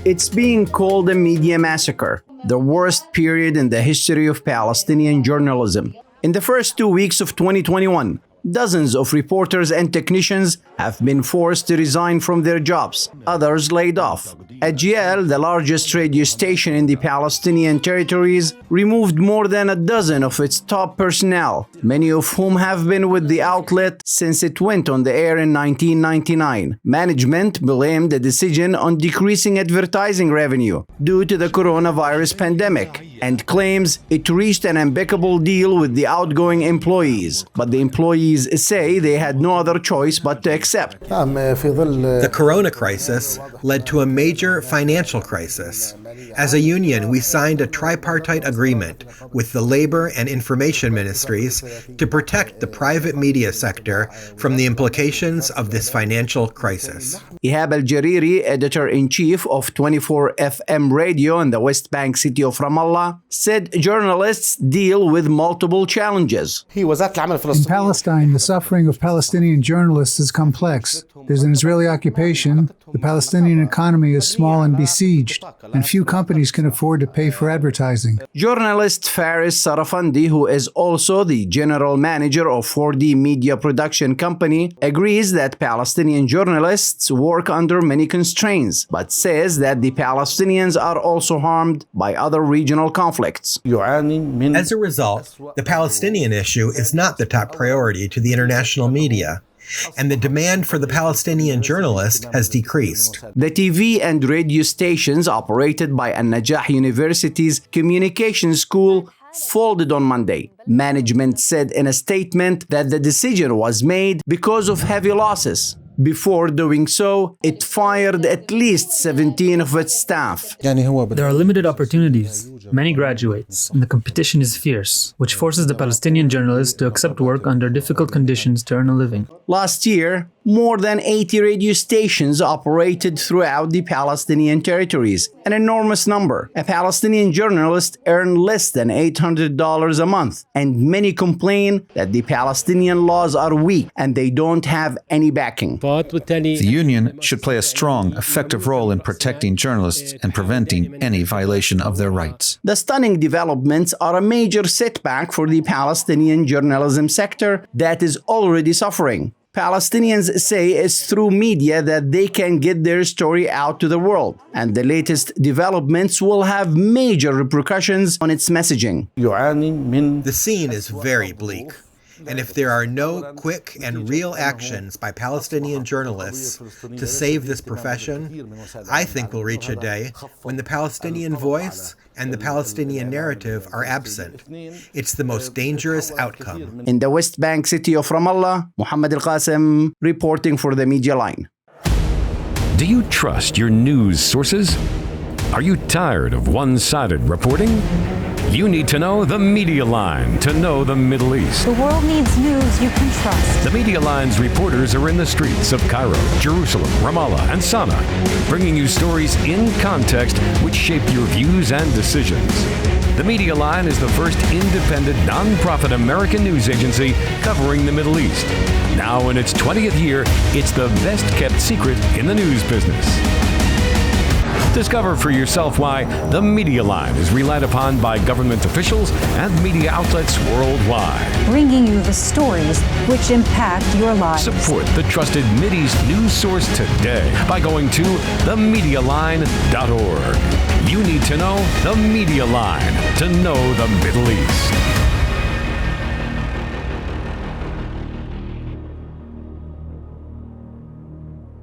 It's being called a media massacre, the worst period in the history of Palestinian journalism. In the first 2 weeks of 2021, dozens of reporters and technicians have been forced to resign from their jobs, others laid off. AJL, the largest radio station in the Palestinian territories, removed more than a dozen of its top personnel, many of whom have been with the outlet since it went on the air in 1999. Management blamed the decision on decreasing advertising revenue due to the coronavirus pandemic and claims it reached an amicable deal with the outgoing employees. But the employees say they had no other choice but to accept. The corona crisis led to a major financial crisis. As a union, we signed a tripartite agreement with the labor and information ministries to protect the private media sector from the implications of this financial crisis. Ihab al-Jariri, editor-in-chief of 24 FM radio in the West Bank city of Ramallah, said journalists deal with multiple challenges. In Palestine, the suffering of Palestinian journalists is complex. There's an Israeli occupation, the Palestinian economy is small and besieged, and few companies can afford to pay for advertising. Journalist Faris Sarafandi, who is also the general manager of 4D Media Production Company, agrees that Palestinian journalists work under many constraints, but says that the Palestinians are also harmed by other regional conflicts. As a result, the Palestinian issue is not the top priority to the international media, and the demand for the Palestinian journalist has decreased. The TV and radio stations operated by An-Najah University's Communication School folded on Monday. Management said in a statement that the decision was made because of heavy losses. Before doing so, it fired at least 17 of its staff. There are limited opportunities, many graduates, and the competition is fierce, which forces the Palestinian journalists to accept work under difficult conditions to earn a living. Last year, more than 80 radio stations operated throughout the Palestinian territories, an enormous number. A Palestinian journalist earned less than $800 a month, and many complain that the Palestinian laws are weak and they don't have any backing. The union should play a strong, effective role in protecting journalists and preventing any violation of their rights. The stunning developments are a major setback for the Palestinian journalism sector that is already suffering. Palestinians say it's through media that they can get their story out to the world, and the latest developments will have major repercussions on its messaging. The scene is very bleak. And if there are no quick and real actions by Palestinian journalists to save this profession, I think we'll reach a day when the Palestinian voice and the Palestinian narrative are absent. It's the most dangerous outcome. In the West Bank city of Ramallah, Muhammad Al-Qasim reporting for the Media Line. Do you trust your news sources? Are you tired of one-sided reporting? You need to know the Media Line to know the Middle East. The world needs news you can trust. The Media Line's reporters are in the streets of Cairo, Jerusalem, Ramallah, and Sana'a, bringing you stories in context which shape your views and decisions. The Media Line is the first independent, non-profit American news agency covering the Middle East. Now in its 20th year, it's the best-kept secret in the news business. Discover for yourself why the Media Line is relied upon by government officials and media outlets worldwide. Bringing you the stories which impact your lives. Support the trusted Mideast news source today by going to themedialine.org. You need to know the Media Line to know the Middle East.